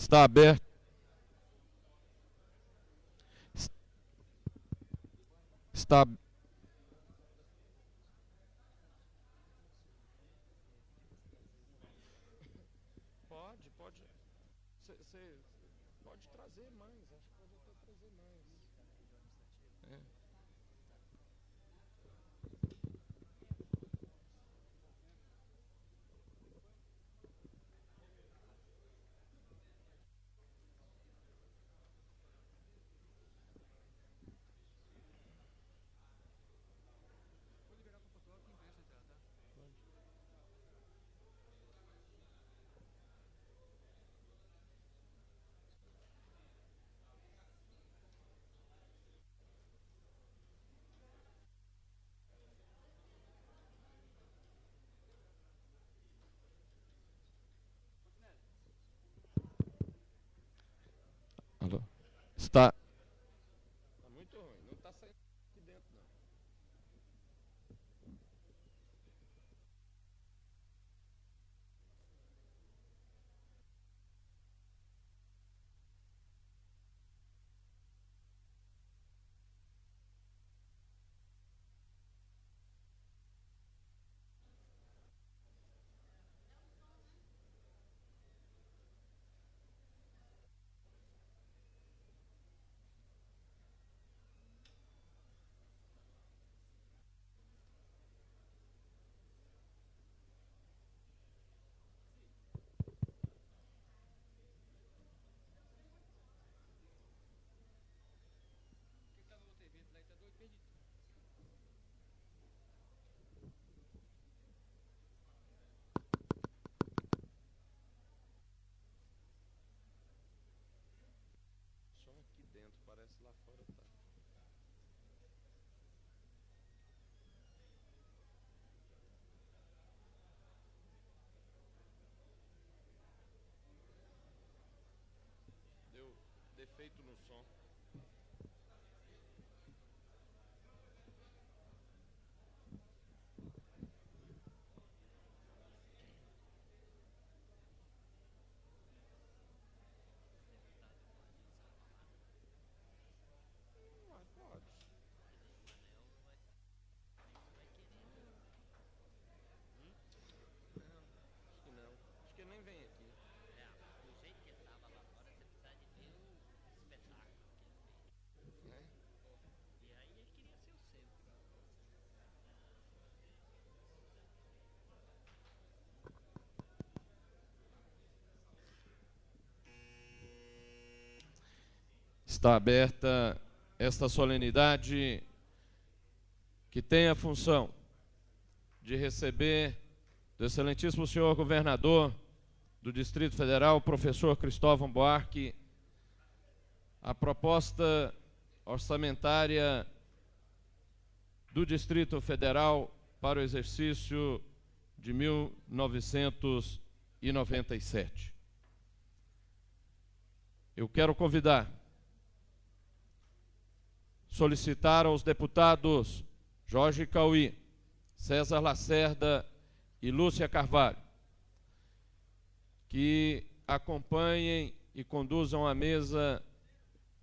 Está aberto. Está. Pode. Você pode trazer mais. Acho que pode até trazer mais. É. Alô? Está. Está muito ruim. Não está saindo aqui dentro, não. Só aqui dentro, parece lá fora tá. Deu defeito no som. Pode. Não, acho que nem vem aqui. Do jeito que ele tava lá fora, você precisa de ver o espetáculo que ele fez. Né? E aí ele queria ser o centro. Está aberta esta solenidade que tem a função de receber do excelentíssimo senhor governador do Distrito Federal, professor Cristóvão Buarque, a proposta orçamentária do Distrito Federal para o exercício de 1997. Eu quero solicitar aos deputados Jorge Cauí, César Lacerda e Lúcia Carvalho que acompanhem e conduzam à mesa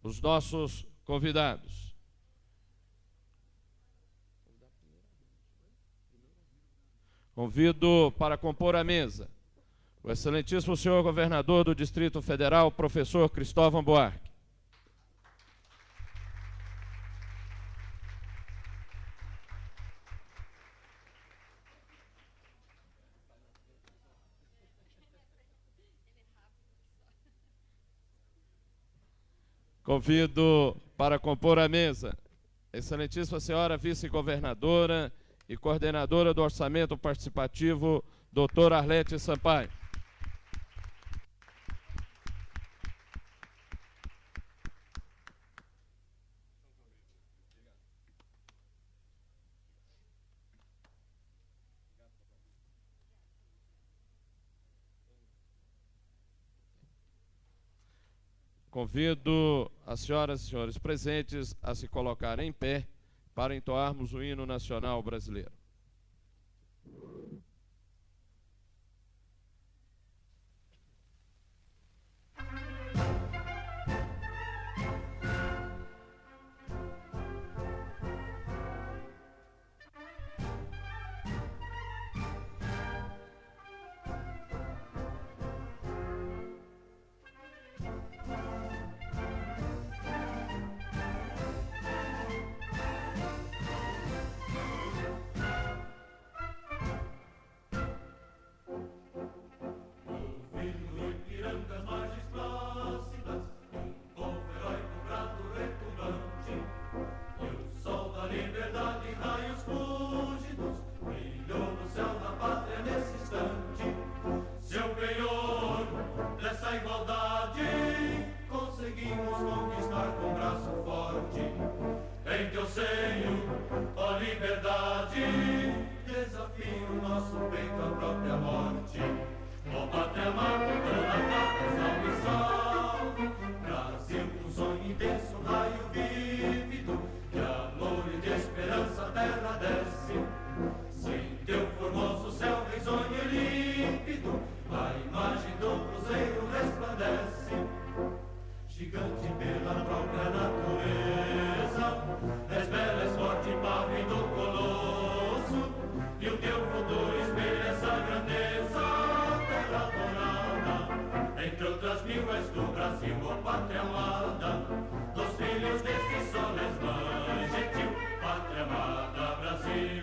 os nossos convidados. Convido para compor a mesa o excelentíssimo senhor governador do Distrito Federal, professor Cristóvão Buarque. Convido para compor a mesa a excelentíssima senhora vice-governadora e coordenadora do Orçamento Participativo, doutora Arlete Sampaio. Convido as senhoras e senhores presentes a se colocarem em pé para entoarmos o hino nacional brasileiro. anseio, ó liberdade, desafio nosso peito à própria morte. Ó pátria amada, toda pátria, salve, salve. Brasil, um sonho intenso, um raio vívido, de amor e de esperança a terra desce. Sem teu formoso céu risonho e límpido, a imagem do cruzeiro resplandece. Gigante pela própria natureza, és bela, és forte, pálido colosso, e o teu futuro espelha essa grandeza, terra dourada. Entre outras mil és do Brasil, ó pátria amada, dos filhos desse sol és mãe gentil, pátria amada, Brasil.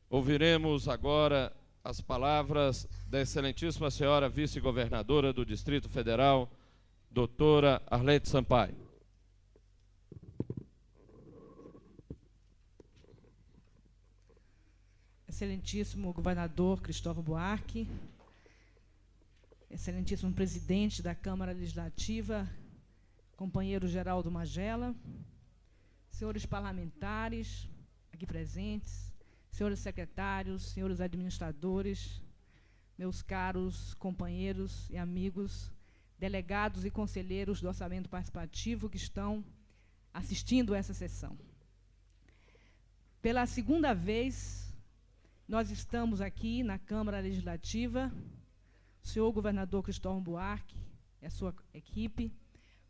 Ouviremos agora as palavras da excelentíssima senhora vice-governadora do Distrito Federal, doutora Arlete Sampaio. Excelentíssimo governador Cristóvão Buarque, excelentíssimo presidente da Câmara Legislativa, companheiro Geraldo Magela, senhores parlamentares aqui presentes, senhores secretários, senhores administradores, meus caros companheiros e amigos, delegados e conselheiros do Orçamento Participativo que estão assistindo essa sessão. Pela segunda vez, nós estamos aqui na Câmara Legislativa, o senhor governador Cristóvão Buarque e a sua equipe,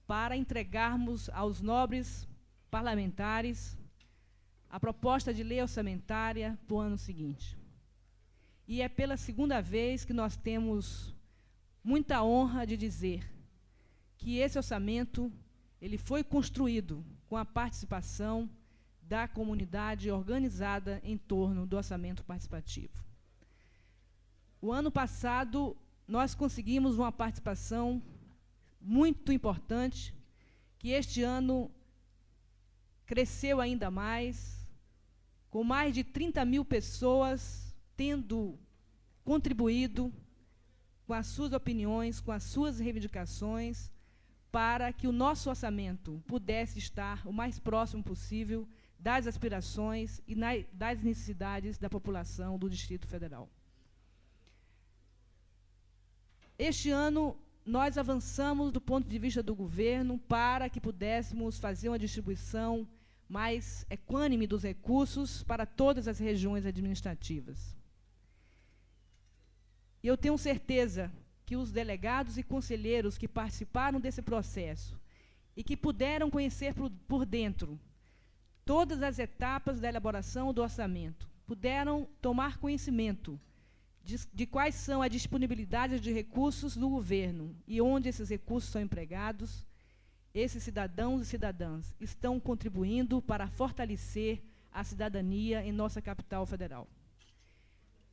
para entregarmos aos nobres parlamentares a proposta de lei orçamentária para o ano seguinte. E é pela segunda vez que nós temos muita honra de dizer que esse orçamento ele foi construído com a participação da comunidade organizada em torno do orçamento participativo. O ano passado, nós conseguimos uma participação muito importante, que este ano cresceu ainda mais, com mais de 30 mil pessoas tendo contribuído com as suas opiniões, com as suas reivindicações, para que o nosso orçamento pudesse estar o mais próximo possível das aspirações e das necessidades da população do Distrito Federal. Este ano, nós avançamos do ponto de vista do governo para que pudéssemos fazer uma distribuição mais equânime dos recursos para todas as regiões administrativas. E eu tenho certeza que os delegados e conselheiros que participaram desse processo e que puderam conhecer por dentro todas as etapas da elaboração do orçamento, puderam tomar conhecimento de quais são a disponibilidade de recursos do governo e onde esses recursos são empregados, esses cidadãos e cidadãs estão contribuindo para fortalecer a cidadania em nossa capital federal.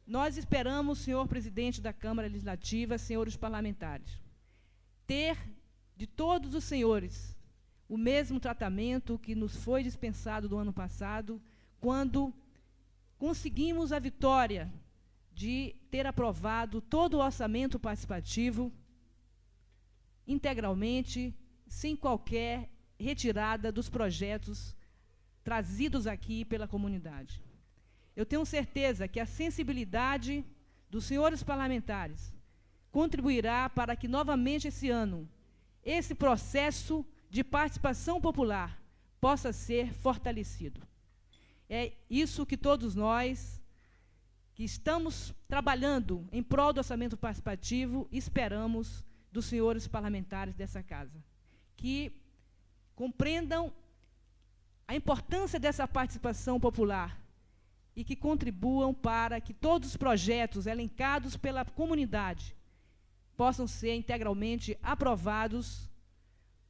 Nós esperamos, senhor presidente da Câmara Legislativa, senhores parlamentares, ter de todos os senhores o mesmo tratamento que nos foi dispensado do ano passado, quando conseguimos a vitória de ter aprovado todo o orçamento participativo integralmente, sem qualquer retirada dos projetos trazidos aqui pela comunidade. Eu tenho certeza que a sensibilidade dos senhores parlamentares contribuirá para que, novamente esse ano, esse processo de participação popular possa ser fortalecido. É isso que todos nós, que estamos trabalhando em prol do orçamento participativo, esperamos dos senhores parlamentares dessa casa, que compreendam a importância dessa participação popular e que contribuam para que todos os projetos elencados pela comunidade possam ser integralmente aprovados,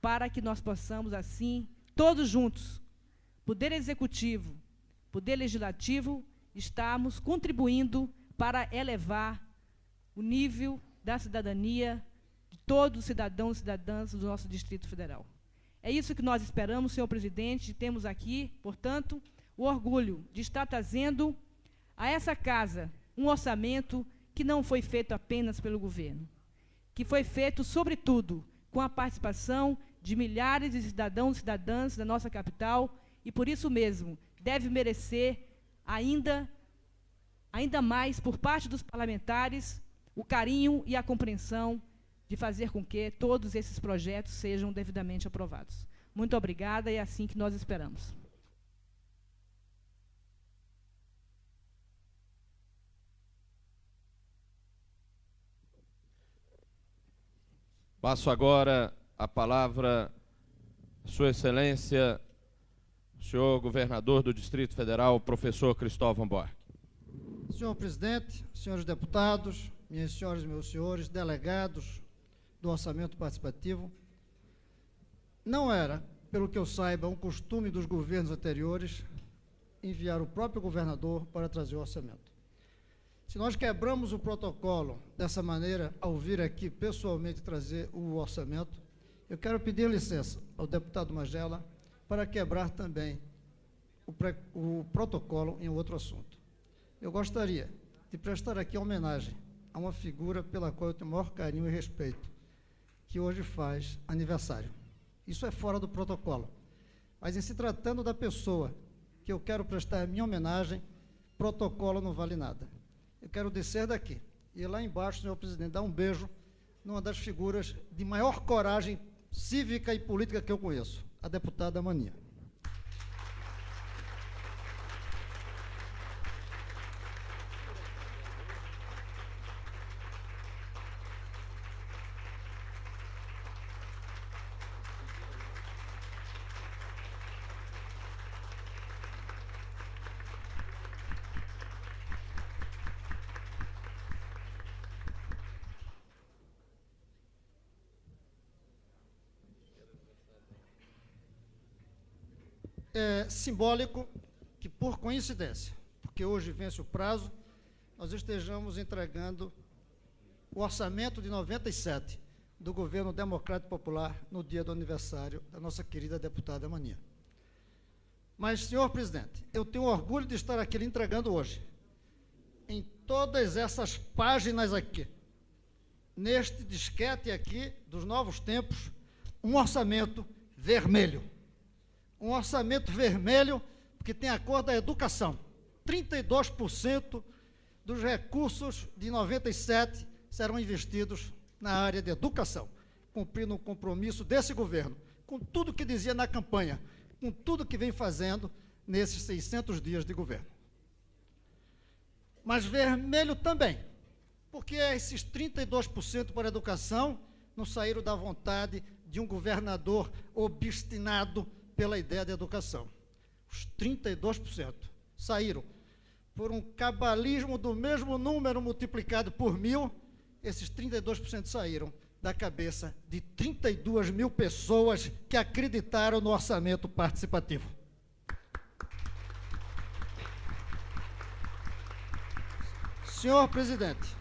para que nós possamos, assim, todos juntos, Poder Executivo, Poder Legislativo, estarmos contribuindo para elevar o nível da cidadania de todos os cidadãos e cidadãs do nosso Distrito Federal. É isso que nós esperamos, senhor presidente, e temos aqui, portanto, o orgulho de estar trazendo a essa casa um orçamento que não foi feito apenas pelo governo, que foi feito, sobretudo, com a participação de milhares de cidadãos e cidadãs da nossa capital, e por isso mesmo deve merecer ainda mais por parte dos parlamentares o carinho e a compreensão de fazer com que todos esses projetos sejam devidamente aprovados. Muito obrigada, e é assim que nós esperamos. Passo agora a palavra à Sua Excelência, senhor governador do Distrito Federal, professor Cristóvão Buarque. Senhor presidente, senhores deputados, minhas senhoras e meus senhores, delegados do orçamento participativo, não era, pelo que eu saiba, um costume dos governos anteriores enviar o próprio governador para trazer o orçamento. Se nós quebramos o protocolo dessa maneira, ao vir aqui pessoalmente trazer o orçamento, eu quero pedir licença ao deputado Magela para quebrar também o protocolo em outro assunto. Eu gostaria de prestar aqui homenagem a uma figura pela qual eu tenho o maior carinho e respeito, que hoje faz aniversário. Isso é fora do protocolo. Mas, em se tratando da pessoa que eu quero prestar a minha homenagem, protocolo não vale nada. Eu quero descer daqui e ir lá embaixo, senhor presidente, dar um beijo numa das figuras de maior coragem cívica e política que eu conheço, a deputada Mania. É simbólico que, por coincidência, porque hoje vence o prazo, nós estejamos entregando o orçamento de 97 do governo Democrático Popular no dia do aniversário da nossa querida deputada Mania. Mas, senhor presidente, eu tenho orgulho de estar aqui lhe entregando hoje, em todas essas páginas aqui, neste disquete aqui dos novos tempos, um orçamento vermelho. Um orçamento vermelho, porque tem a cor da educação. 32% dos recursos de 97 serão investidos na área de educação, cumprindo um compromisso desse governo, com tudo que dizia na campanha, com tudo que vem fazendo nesses 600 dias de governo. Mas vermelho também, porque esses 32% para a educação não saíram da vontade de um governador obstinado pela ideia de educação. Os 32% saíram. Por um cabalismo do mesmo número multiplicado por 1.000, esses 32% saíram da cabeça de 32 mil pessoas que acreditaram no orçamento participativo. Senhor presidente,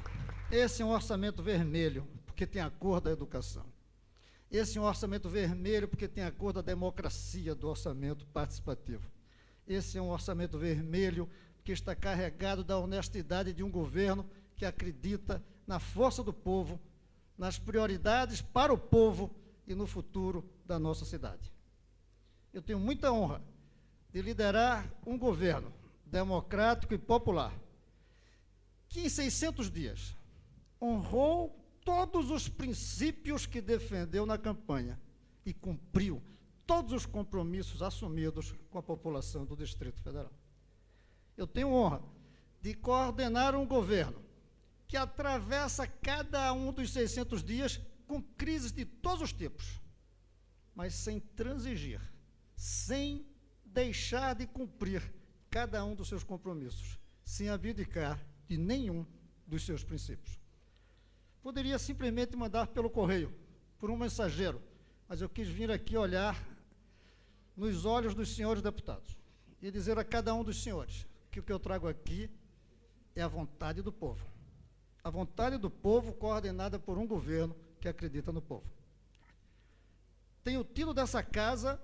esse é um orçamento vermelho, porque tem a cor da educação. Esse é um orçamento vermelho, porque tem a cor da democracia do orçamento participativo. Esse é um orçamento vermelho, porque está carregado da honestidade de um governo que acredita na força do povo, nas prioridades para o povo e no futuro da nossa cidade. Eu tenho muita honra de liderar um governo democrático e popular, que em 600 dias honrou todos os princípios que defendeu na campanha e cumpriu todos os compromissos assumidos com a população do Distrito Federal. Eu tenho honra de coordenar um governo que atravessa cada um dos 600 dias com crises de todos os tipos, mas sem transigir, sem deixar de cumprir cada um dos seus compromissos, sem abdicar de nenhum dos seus princípios. Poderia simplesmente mandar pelo correio, por um mensageiro, mas eu quis vir aqui olhar nos olhos dos senhores deputados e dizer a cada um dos senhores que o que eu trago aqui é a vontade do povo. A vontade do povo coordenada por um governo que acredita no povo. Tenho tido dessa casa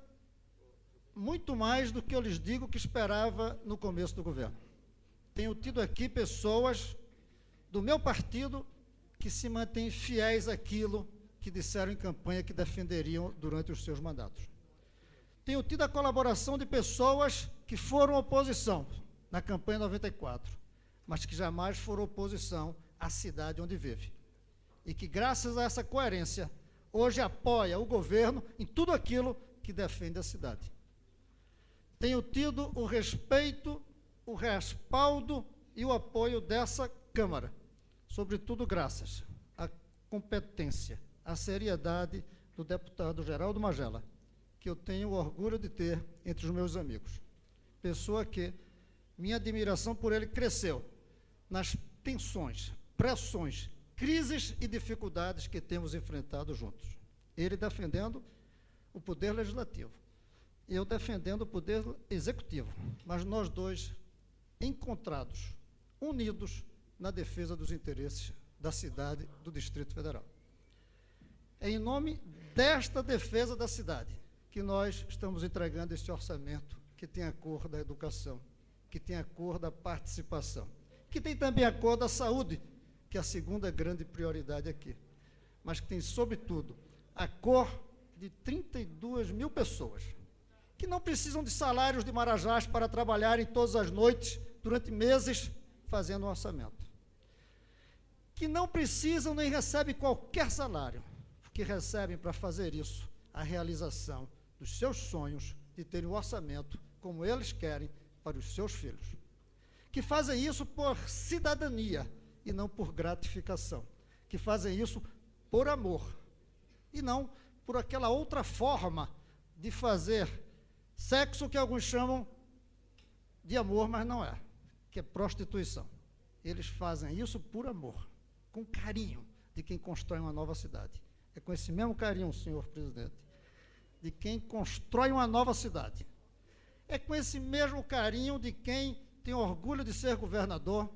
muito mais do que eu lhes digo que esperava no começo do governo. Tenho tido aqui pessoas do meu partido que se mantêm fiéis àquilo que disseram em campanha que defenderiam durante os seus mandatos. Tenho tido a colaboração de pessoas que foram oposição na campanha 94, mas que jamais foram oposição à cidade onde vive. E que, graças a essa coerência, hoje apoia o governo em tudo aquilo que defende a cidade. Tenho tido o respeito, o respaldo e o apoio dessa Câmara, sobretudo graças à competência, à seriedade do deputado Geraldo Magela, que eu tenho o orgulho de ter entre os meus amigos. Pessoa que minha admiração por ele cresceu nas tensões, pressões, crises e dificuldades que temos enfrentado juntos. Ele defendendo o poder legislativo, eu defendendo o poder executivo, mas nós dois encontrados, unidos na defesa dos interesses da cidade, do Distrito Federal. É em nome desta defesa da cidade que nós estamos entregando esse orçamento que tem a cor da educação, que tem a cor da participação, que tem também a cor da saúde, que é a segunda grande prioridade aqui, mas que tem, sobretudo, a cor de 32 mil pessoas, que não precisam de salários de marajás para trabalharem todas as noites, durante meses, fazendo um orçamento. Que não precisam nem recebem qualquer salário, porque recebem para fazer isso a realização dos seus sonhos de terem um orçamento como eles querem para os seus filhos. Que fazem isso por cidadania e não por gratificação. Que fazem isso por amor e não por aquela outra forma de fazer sexo que alguns chamam de amor, mas não é, que é prostituição. Eles fazem isso por amor, com carinho de quem constrói uma nova cidade. É com esse mesmo carinho, senhor presidente, de quem constrói uma nova cidade. É com esse mesmo carinho de quem tem orgulho de ser governador,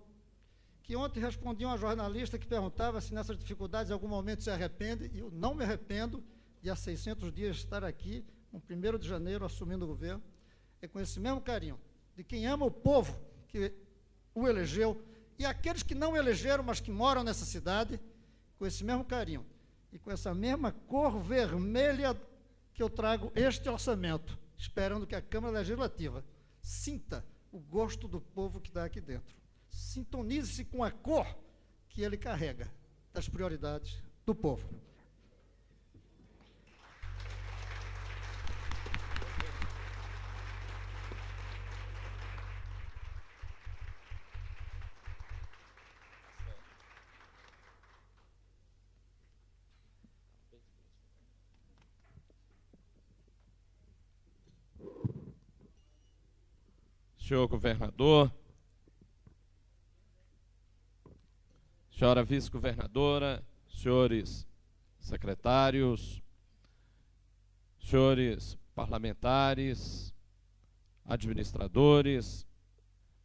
que ontem respondi a uma jornalista que perguntava se nessas dificuldades em algum momento se arrepende, e eu não me arrependo de há 600 dias estar aqui, no 1º de janeiro, assumindo o governo. É com esse mesmo carinho de quem ama o povo que o elegeu, e aqueles que não elegeram, mas que moram nessa cidade, com esse mesmo carinho e com essa mesma cor vermelha que eu trago este orçamento, esperando que a Câmara Legislativa sinta o gosto do povo que está aqui dentro. Sintonize-se com a cor que ele carrega das prioridades do povo. senhor governador, senhora vice-governadora, senhores secretários, senhores parlamentares, administradores,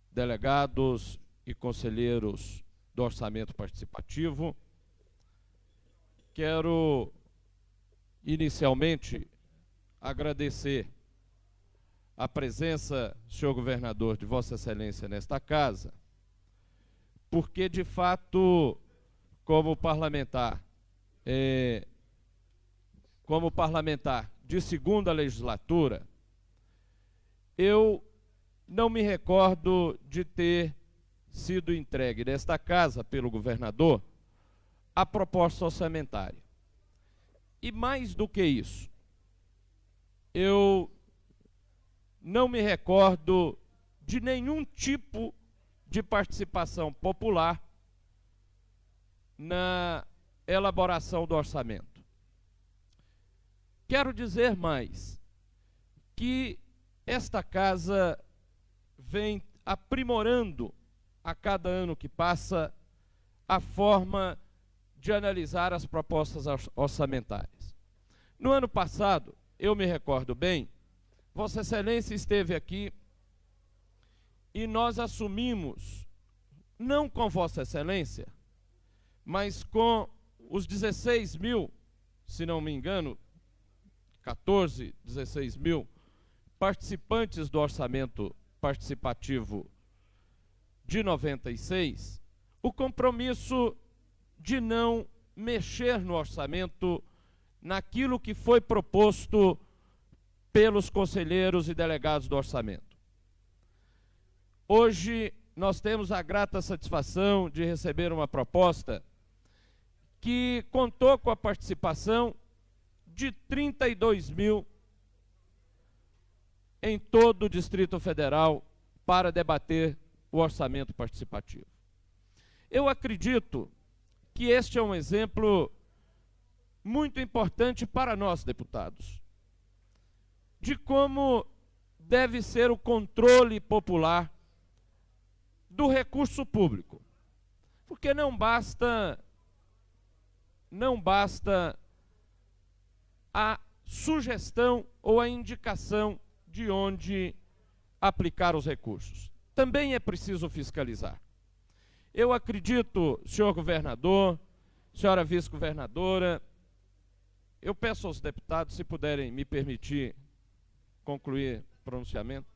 delegados e conselheiros do Orçamento Participativo, quero inicialmente agradecer a presença, senhor governador, de Vossa Excelência nesta casa, porque, de fato, como parlamentar de segunda legislatura, eu não me recordo de ter sido entregue nesta casa pelo governador a proposta orçamentária. E mais do que isso, eu não me recordo de nenhum tipo de participação popular na elaboração do orçamento. Quero dizer mais, que esta casa vem aprimorando a cada ano que passa a forma de analisar as propostas orçamentárias. No ano passado, eu me recordo bem, Vossa Excelência esteve aqui e nós assumimos, não com Vossa Excelência, mas com os 16 mil, se não me engano, 14, 16 mil participantes do orçamento participativo de 96, o compromisso de não mexer no orçamento naquilo que foi proposto pelos conselheiros e delegados do orçamento. Hoje nós temos a grata satisfação de receber uma proposta que contou com a participação de 32 mil em todo o Distrito Federal para debater o orçamento participativo. Eu acredito que este é um exemplo muito importante para nós, deputados, de como deve ser o controle popular do recurso público. Porque não basta a sugestão ou a indicação de onde aplicar os recursos. Também é preciso fiscalizar. Eu acredito, senhor governador, senhora vice-governadora, eu peço aos deputados, se puderem me permitir concluir o pronunciamento.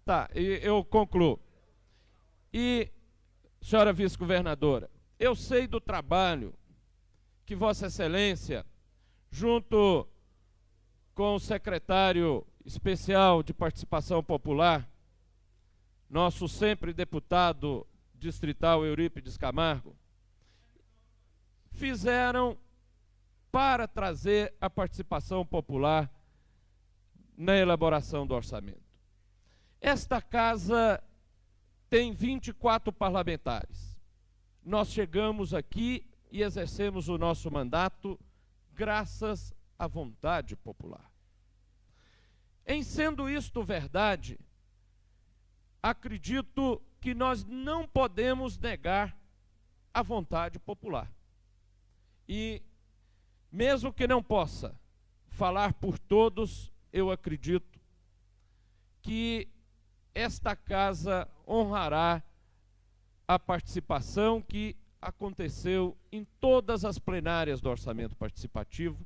Tá, eu concluo. E, senhora vice-governadora, eu sei do trabalho que Vossa Excelência, junto com o secretário especial de Participação Popular, nosso sempre deputado distrital Eurípides Camargo, fizeram para trazer a participação popular na elaboração do orçamento. Esta casa tem 24 parlamentares. Nós chegamos aqui e exercemos o nosso mandato graças à vontade popular. Em sendo isto verdade, acredito que nós não podemos negar a vontade popular. E, mesmo que não possa falar por todos, eu acredito que esta casa honrará a participação que aconteceu em todas as plenárias do orçamento participativo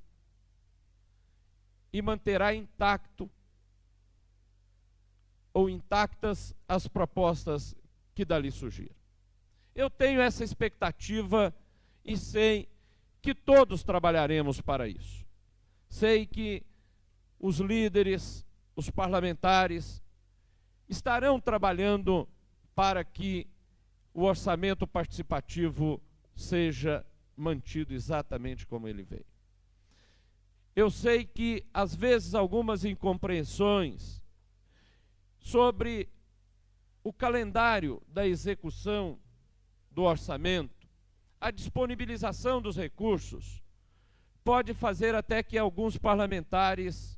e manterá intacto ou intactas as propostas que dali surgiram. Eu tenho essa expectativa e sei que todos trabalharemos para isso. Sei que os líderes, os parlamentares, estarão trabalhando para que o orçamento participativo seja mantido exatamente como ele veio. Eu sei que, às vezes, algumas incompreensões sobre o calendário da execução do orçamento, a disponibilização dos recursos, pode fazer até que alguns parlamentares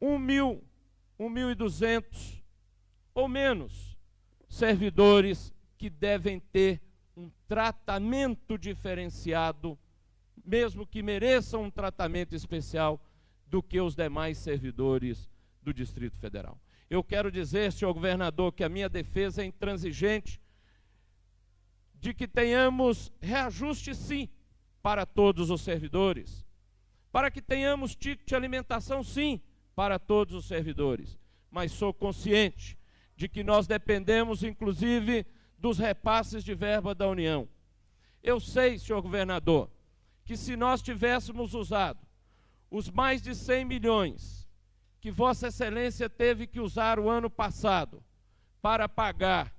1.000, 1.200 ou menos servidores que devem ter um tratamento diferenciado, mesmo que mereçam um tratamento especial do que os demais servidores do Distrito Federal. Eu quero dizer, senhor governador, que a minha defesa é intransigente de que tenhamos reajuste, sim, para todos os servidores, para que tenhamos ticket de alimentação, sim, para todos os servidores, mas sou consciente de que nós dependemos, inclusive, dos repasses de verba da União. Eu sei, senhor governador, que se nós tivéssemos usado os mais de 100 milhões que Vossa Excelência teve que usar o ano passado para pagar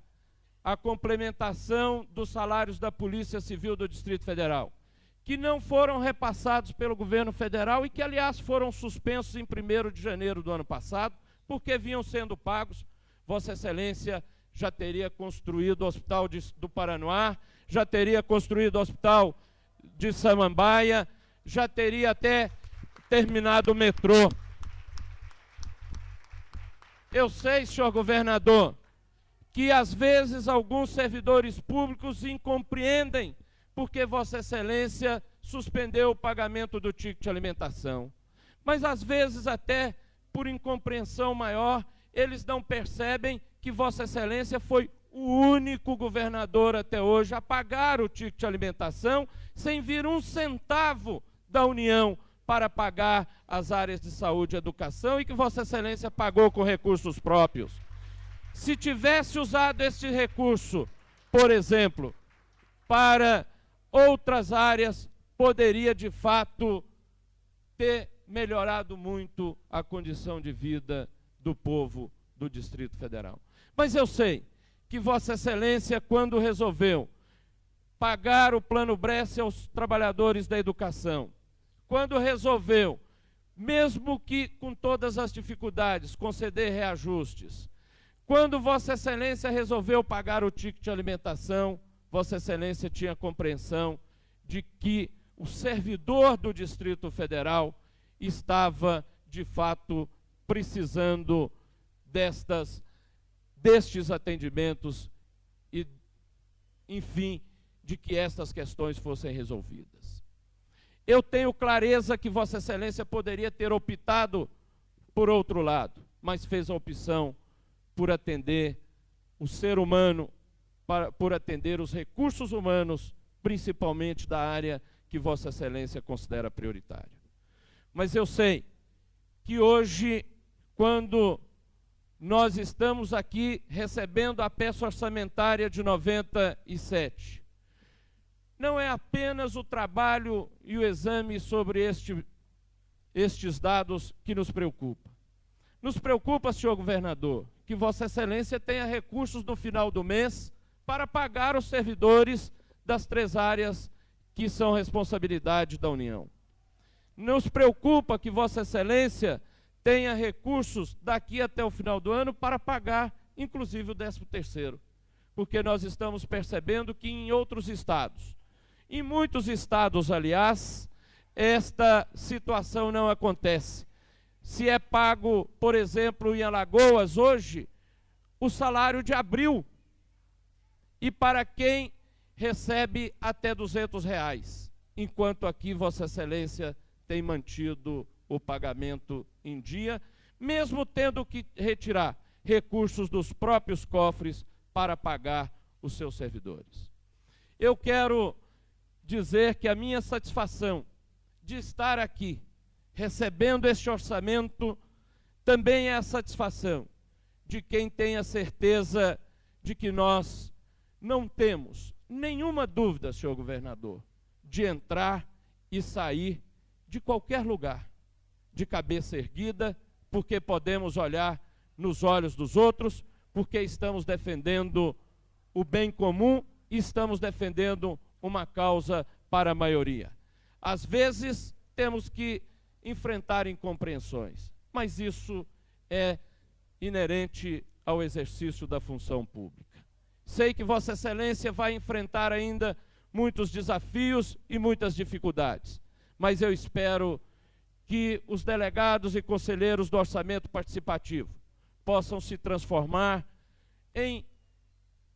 a complementação dos salários da Polícia Civil do Distrito Federal, que não foram repassados pelo governo federal e que, aliás, foram suspensos em 1º de janeiro do ano passado, porque vinham sendo pagos, Vossa Excelência já teria construído o Hospital do Paranoá, já teria construído o Hospital de Samambaia, já teria até terminado o metrô. Eu sei, senhor governador, que às vezes alguns servidores públicos incompreendem porque Vossa Excelência suspendeu o pagamento do ticket de alimentação. Mas às vezes até por incompreensão maior, eles não percebem que Vossa Excelência foi o único governador até hoje a pagar o ticket de alimentação sem vir um centavo da União para pagar as áreas de saúde e educação e que Vossa Excelência pagou com recursos próprios. Se tivesse usado este recurso, por exemplo, para outras áreas, poderia de fato ter melhorado muito a condição de vida do povo do Distrito Federal. Mas eu sei que Vossa Excelência, quando resolveu pagar o Plano Bresser aos trabalhadores da educação, quando resolveu, mesmo que com todas as dificuldades, conceder reajustes, quando Vossa Excelência resolveu pagar o ticket de alimentação, Vossa Excelência tinha compreensão de que o servidor do Distrito Federal estava, de fato, precisando destes atendimentos e, enfim, de que estas questões fossem resolvidas. Eu tenho clareza que Vossa Excelência poderia ter optado por outro lado, mas fez a opção por atender o ser humano, por atender os recursos humanos, principalmente da área que Vossa Excelência considera prioritária. Mas eu sei que hoje, quando nós estamos aqui recebendo a peça orçamentária de 97, não é apenas o trabalho e o exame sobre estes dados que nos preocupa. Nos preocupa, senhor governador, que Vossa Excelência tenha recursos no final do mês para pagar os servidores das 3 áreas que são responsabilidade da União. Nos preocupa que Vossa Excelência tenha recursos daqui até o final do ano para pagar, inclusive, o 13º, porque nós estamos percebendo que em outros estados, em muitos estados, aliás, esta situação não acontece. Se é pago, por exemplo, em Alagoas, hoje, o salário de abril, e para quem recebe até R$200, enquanto aqui Vossa Excelência tem mantido o pagamento em dia, mesmo tendo que retirar recursos dos próprios cofres para pagar os seus servidores. Eu quero dizer que a minha satisfação de estar aqui, recebendo este orçamento, também é a satisfação de quem tem a certeza de que nós não temos nenhuma dúvida, senhor governador, de entrar e sair de qualquer lugar, de cabeça erguida, porque podemos olhar nos olhos dos outros, porque estamos defendendo o bem comum e estamos defendendo uma causa para a maioria. Às vezes, temos que enfrentar incompreensões, mas isso é inerente ao exercício da função pública. Sei que Vossa Excelência vai enfrentar ainda muitos desafios e muitas dificuldades, mas eu espero que os delegados e conselheiros do orçamento participativo possam se transformar em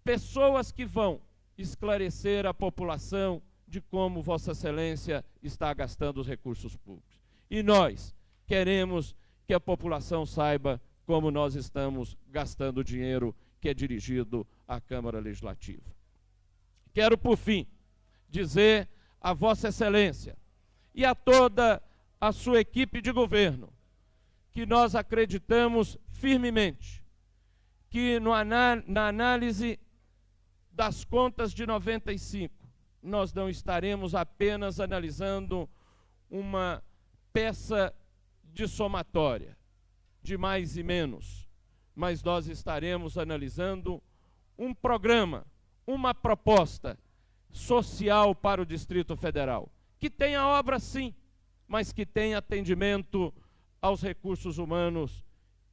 pessoas que vão esclarecer a população de como Vossa Excelência está gastando os recursos públicos. E nós queremos que a população saiba como nós estamos gastando o dinheiro que é dirigido à Câmara Legislativa. Quero, por fim, dizer a Vossa Excelência e a toda a sua equipe de governo que nós acreditamos firmemente que na análise das contas de 95, nós não estaremos apenas analisando uma peça de somatória, de mais e menos, mas nós estaremos analisando um programa, uma proposta social para o Distrito Federal, que tenha obra sim, mas que tenha atendimento aos recursos humanos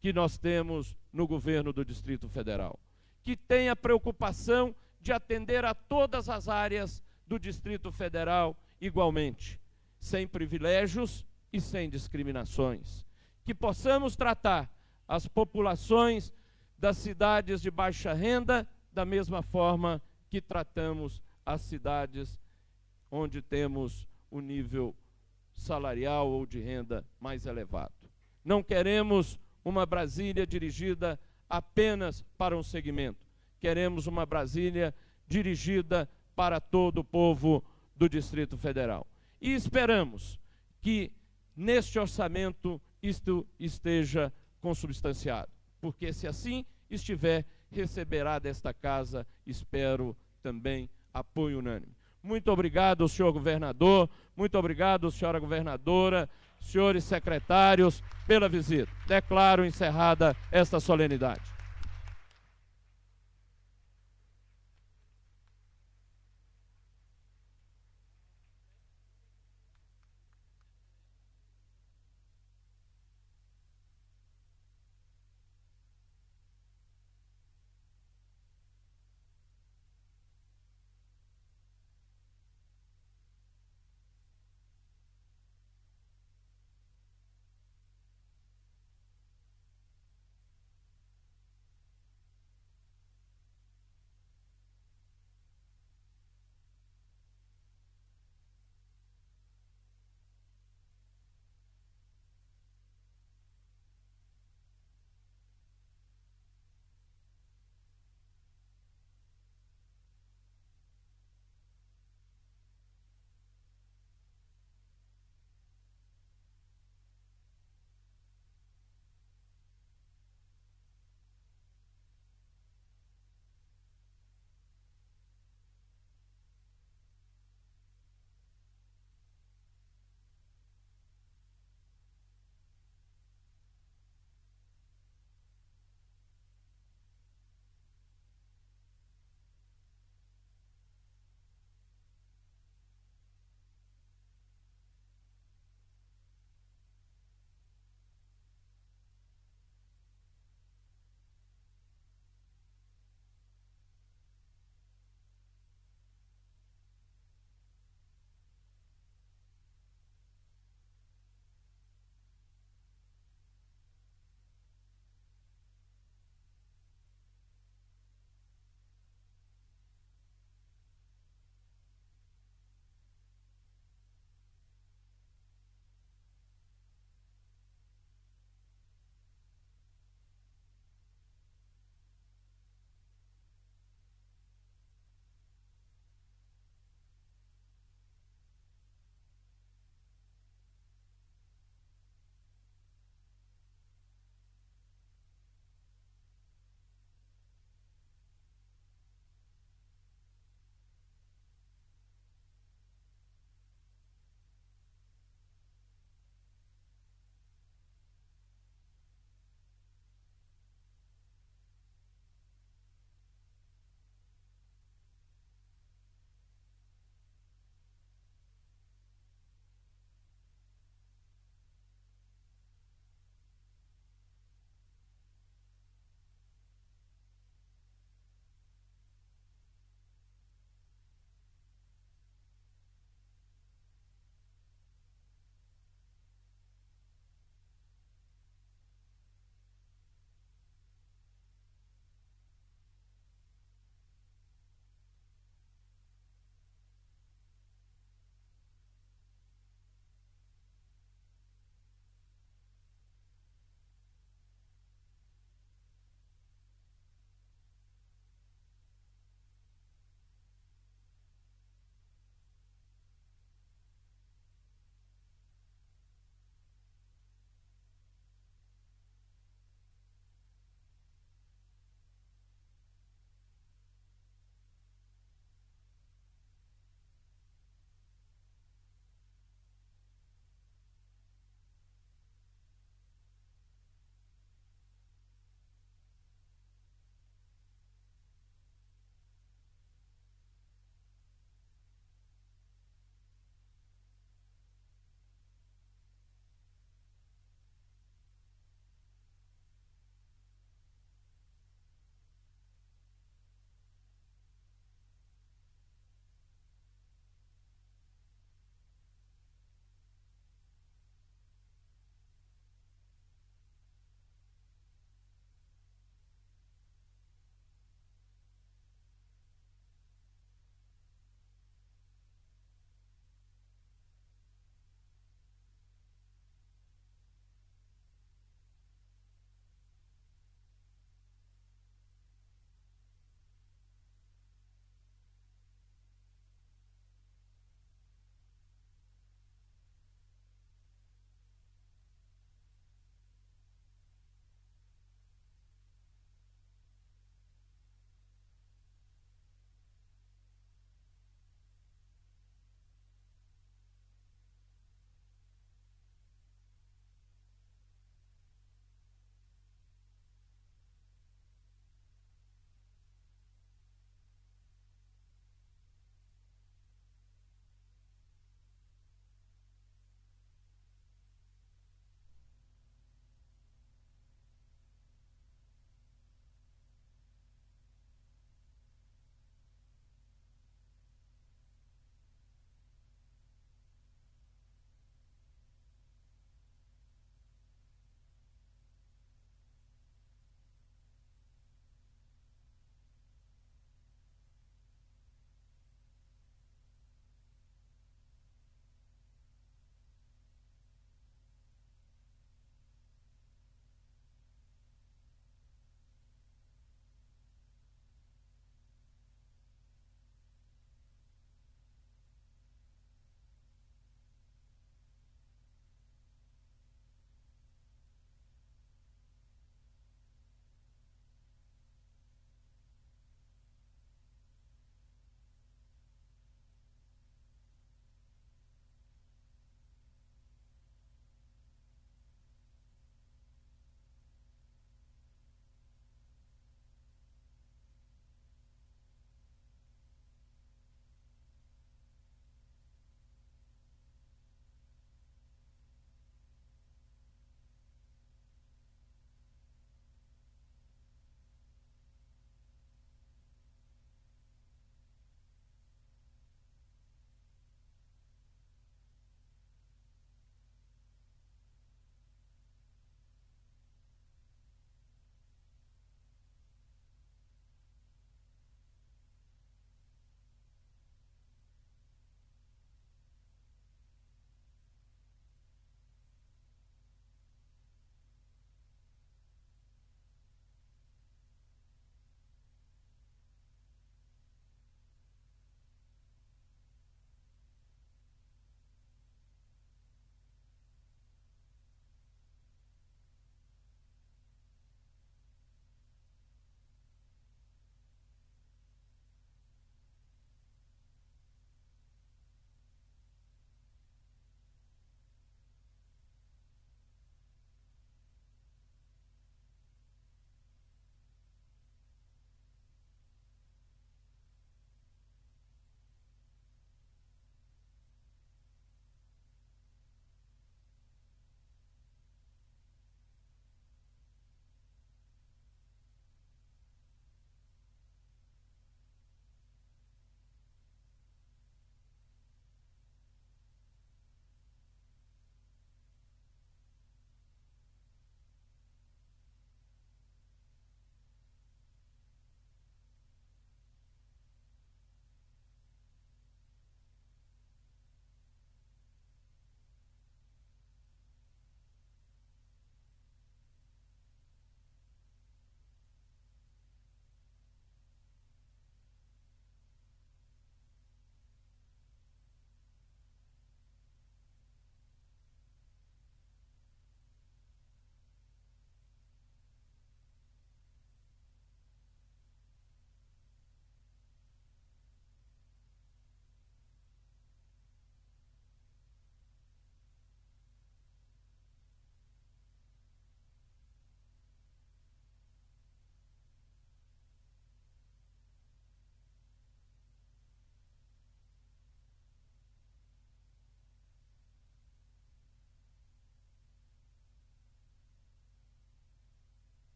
que nós temos no governo do Distrito Federal, que tenha preocupação de atender a todas as áreas do Distrito Federal igualmente, sem privilégios e sem discriminações, que possamos tratar as populações das cidades de baixa renda da mesma forma que tratamos as cidades onde temos o nível salarial ou de renda mais elevado. Não queremos uma Brasília dirigida apenas para um segmento. Queremos uma Brasília dirigida para todo o povo do Distrito Federal. E esperamos que neste orçamento isto esteja consubstanciado, porque se assim estiver, receberá desta casa, espero também, apoio unânime. Muito obrigado, senhor governador, muito obrigado, senhora governadora, senhores secretários, pela visita. Declaro encerrada esta solenidade.